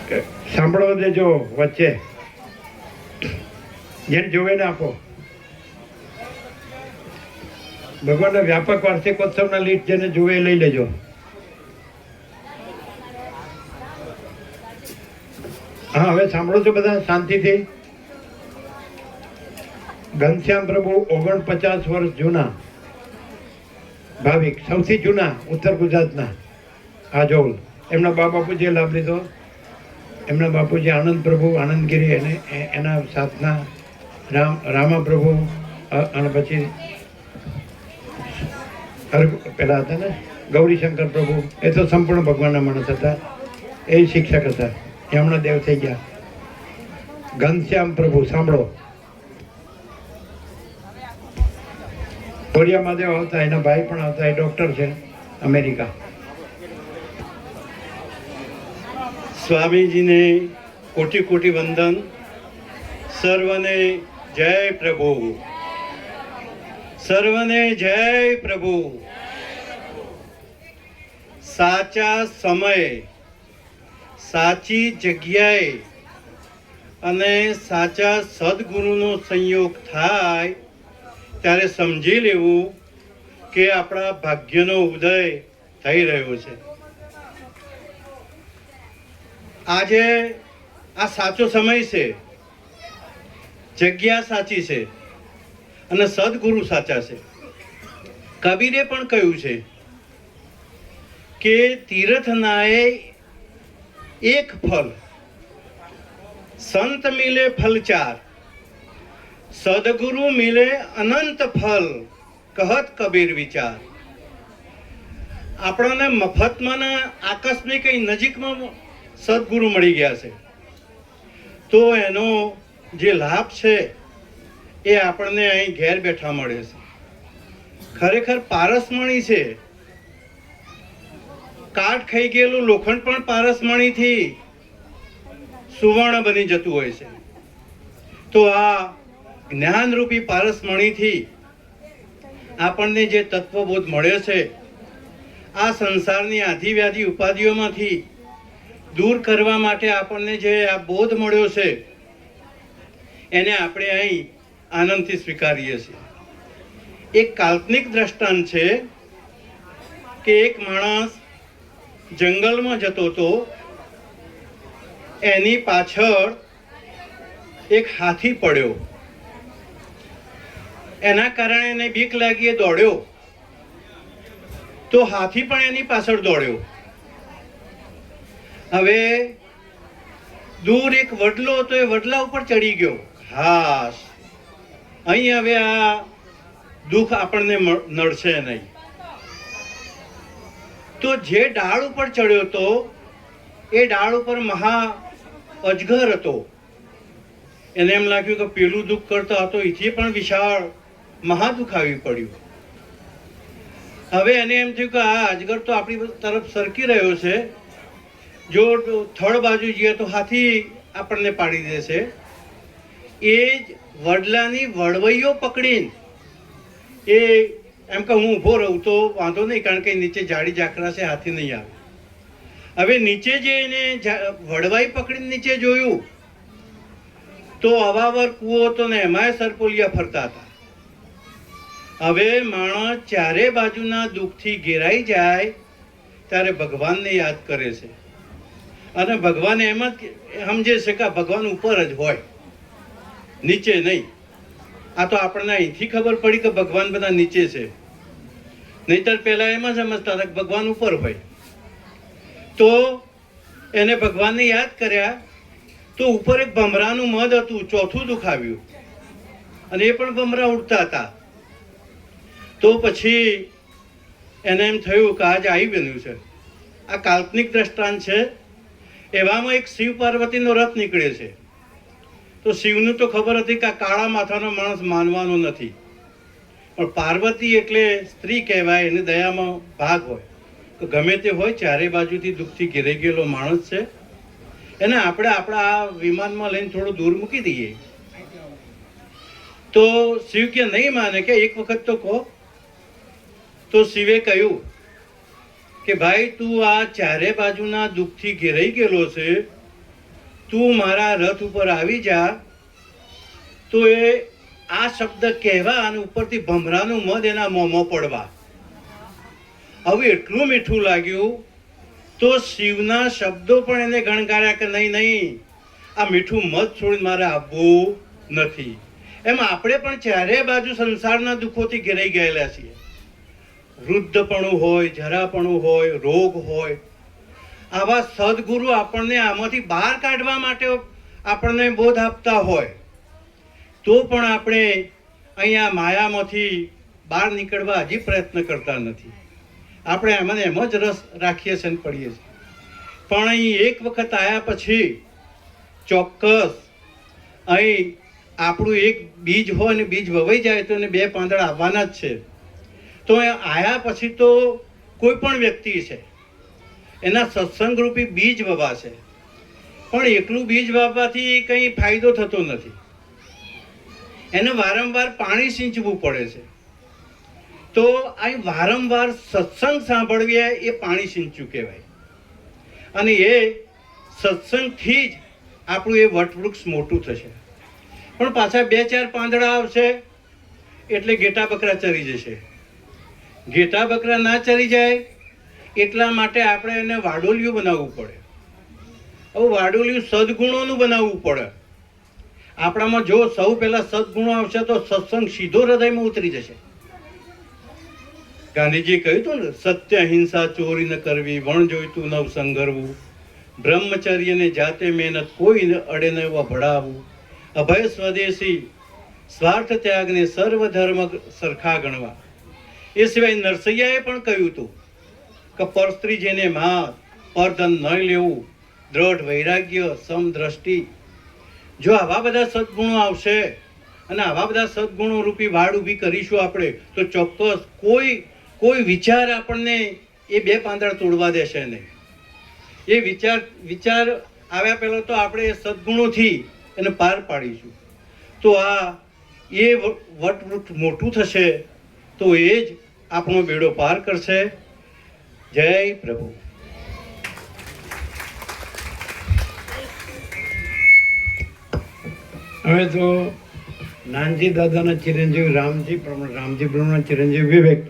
સાંભળો દેજો વચ્ચે, જેને જોવે ને આપો. ભગવાનના વ્યાપક વાર્ષિકોત્સવના લીટ જેને જોવે એ લઈ લેજો. હા, હવે સાંભળો છો બધા શાંતિથી. ઘનશ્યામ પ્રભુ 49 વર્ષ જૂના ભાવિક, સૌથી જૂના ઉત્તર ગુજરાતના આજોલ. એમના બા બાપુજીએ લાભ લીધો. એમના બાપુજી આનંદ પ્રભુ આનંદગીરી, અને એના સાથના રામા પ્રભુ, અને પછી પેલા હતા ને ગૌરીશંકર પ્રભુ. એ તો સંપૂર્ણ ભગવાનના માણસ હતા, એ શિક્ષક હતા. એ હમણાં દેવ થઈ ગયા. ઘનશ્યામ પ્રભુ સાંભળો. ખોડિયા મહાદેવ આવતા, એના ભાઈ પણ આવતા, એ ડોક્ટર છે અમેરિકા. સ્વામીજીને કોટી કોટી વંદન. સર્વને જય પ્રભુ, સર્વને જય પ્રભુ. સાચા સમયે, સાચી જગ્યાએ અને સાચા સદગુરુનો સંયોગ થાય ત્યારે સમજી લેવું કે આપણા ભાગ્યનો ઉદય થઈ રહ્યો છે. આજે આ સાચો સમય છે, જગ્યા સાચી છે અને સદગુરુ સાચા છે. કબીરે પણ કહ્યું છે કે તીર્થ નાએ એક ફલ, સંત મિલે ફલ ચાર, સદગુરુ મિલે અનંત ફલ, કહત કબીર વિચાર. આપણને મફતમાં આકસ્મિક નજીકમાં સદગુરુ મળી ગયા છે, તો એનો જે લાભ છે એ આપણને અહીં ઘેર બેઠા મળે છે. ખરેખર પારસમણી છે. કાટ ખાઈ ગયેલું લોખંડ પણ પારસમણીથી સુવર્ણ બની જતું હોય છે. તો આ જ્ઞાનરૂપી પારસમણીથી આપણને જે તત્વબોધ મળ્યો છે, આ સંસારની આધિ વ્યાધિ ઉપાધિઓમાંથી દૂર કરવા માટે આપણને જે આ બોધ મળ્યો છે, એને આપણે અહીં આનંદથી સ્વીકારીએ છીએ. એક કાલ્પનિક દ્રષ્ટાંત છે કે એક માણસ જંગલમાં જતો હતો. એની પાછળ એક હાથી પડ્યો. એના કારણે એને બીક લાગી, એ દોડ્યો તો હાથી પણ એની પાછળ દોડ્યો. હવે દૂર એક વડલો હતો, એ વડલા ઉપર ચડી ગયો. હાશ, અહીં હવે આ દુઃખ આપણને નડશે નહીં. તો જે ડાળ ઉપર ચડ્યો હતો એ ડાળ ઉપર મહા અજગર હતો. એને એમ લાગ્યું કે પેલું દુઃખ કરતા હતો એથી પણ વિશાળ મહાદુઃખ આવી પડ્યું. હવે એને એમ થયું કે આ અજગર તો આપણી તરફ સરકી રહ્યો છે, જો થડ બાજુ જઈએ તો હાથી આપણને પાડી દેશે. એ જ વડલાની વડવૈયો પકડીને એ એમ કે હું ઊભો રહું તો વાંધો નહીં, કારણ કે નીચે જાડી ઝાકરા છે, હાથી નહીં આવે. હવે નીચે જે એને વડવાઈ પકડીને નીચે જોયું તો અવાવર કૂવો હતો ને એમાંય સરપોલિયા ફરતા હતા. હવે માણસ ચારે બાજુના દુઃખથી ઘેરાઈ જાય ત્યારે ભગવાનને યાદ કરે છે, અને ભગવાન એમ જ સમજે છે કે ભગવાન ઉપર જ હોય, નીચે નહીં. આ તો આપણને અહીંથી ખબર પડી કે ભગવાન બધા નીચે છે, નહીતર પહેલા એમ જ સમજતા હતા કે ભગવાન ઉપર હોય. તો એને ભગવાનને યાદ કર્યા તો ઉપર એક ભમરાનું મધ હતું, ચોથું દુઃખ આવ્યું, અને એ પણ ભમરા ઉડતા હતા. તો પછી એને એમ થયું કે આજ આવી બન્યું છે. આ કાલ્પનિક દ્રષ્ટાંત છે. એવામાં એક શિવ પાર્વતીનો રથ નીકળે છે. તો શિવનું તો ખબર હતી કે આ કાળા માથાનો માણસ માનવાનો નથી, પણ પાર્વતી એટલે સ્ત્રી કહેવાય, એને દયામાં ભાગ હોય. તો ગમે તે હોય, ચારે બાજુથી દુઃખથી ઘેરાઈ ગયેલો માણસ છે, એને આપણે આપણા આ વિમાનમાં લઈને થોડું દૂર મૂકી દઈએ. તો શિવ કે નહીં માને, કે એક વખત તો કહો. તો શિવે કહ્યું કે ભાઈ તું આ ચારે બાજુના દુઃખથી ઘેરાઈ ગયેલો છે, તું મારા રથ ઉપર આવી જા, તો એ આ શબ્દ કહેવા અને ઉપરથી ભમરાનું મધ એના મોંમાં પડવા. હવે એટલું મીઠું લાગ્યું તો શિવના શબ્દો પણ એને ગણગાર્યા કે નહીં નહીં, આ મીઠું મધ છોડીને મારે આવવું નથી. એમ આપણે પણ ચારે બાજુ સંસારના દુઃખોથી ઘેરાઈ ગયેલા છીએ. વૃદ્ધપણું હોય, જરાપણું હોય, રોગ હોય. આવા સદગુરુ આપણને આમાંથી બહાર કાઢવા માટે આપણને બોધ આપતા હોય, તો પણ આપણે અહીંયા માયામાંથી બહાર નીકળવા હજી પ્રયત્ન કરતા નથી. આપણે એમાં એમ જ રસ રાખીએ છીએ અને પડીએ છીએ. પણ અહીં એક વખત આવ્યા પછી ચોક્કસ અહીં આપણું એક બીજ હોય ને બીજ વવાઈ જાય તો એને 2 પાંદડા આવવાના જ છે. તો એ આવ્યા પછી તો કોઈ પણ વ્યક્તિ છે એના સત્સંગ રૂપી બીજ વવાશે, પણ એકલું બીજ વાવવાથી કંઈ ફાયદો થતો નથી. એને વારંવાર પાણી સિંચવું પડે છે. તો અહીં વારંવાર સત્સંગ સાંભળવી એ પાણી સિંચવું કહેવાય. અને એ સત્સંગથી જ આપણું એ વટવૃક્ષ મોટું થશે. પણ પાછા 2-4 પાંદડા આવશે એટલે ઘેટા બકરા ચરી જશે. ઘેટા બકરા ના ચરી જાય એટલા માટે આપણે એને વાડોલિયું બનાવવું પડે. હવે વાડોલિયું સદગુણોનું બનાવવું પડે. આપણામાં જો સૌ પહેલા સદગુણો આવશે તો સત્સંગ સીધો હૃદયમાં ઉતરી જશે. ગાંધીજીએ કહ્યું હતું ને, સત્ય અહિંસા ચોરી ન કરવી, વણ જોઈતું નવ સંગરવું, બ્રહ્મચર્યને જાતે મહેનત કોઈ અડે ન વભડાવવું, અભય સ્વદેશી સ્વાર્થ ત્યાગને સર્વ ધર્મ સરખા ગણવા. એ સિવાય નરસૈયાએ પણ કહ્યું હતું કે પરસ્ત્રી જેને માત, પરધન ન લેવું, દ્રઢ વૈરાગ્ય, સમદ્રષ્ટિ. જો આવા બધા સદગુણો આવશે અને આવા બધા સદગુણો રૂપી વાડ ઊભી કરીશું આપણે, તો ચોક્કસ કોઈ વિચાર આપણને એ 2 પાંદડા તોડવા દેશે નહીં. એ વિચાર આવ્યા પહેલા તો આપણે એ સદગુણોથી એને પાર પાડીશું. તો આ એ વટવૃક્ષ મોટું થશે તો એ જ આપણો બેડો પાર કરશે. જય પ્રભુ. હવે તો નાનજી દાદાના ચિરંજીવી રામજી બ્રહ્મના ચિરંજીવી વિવેક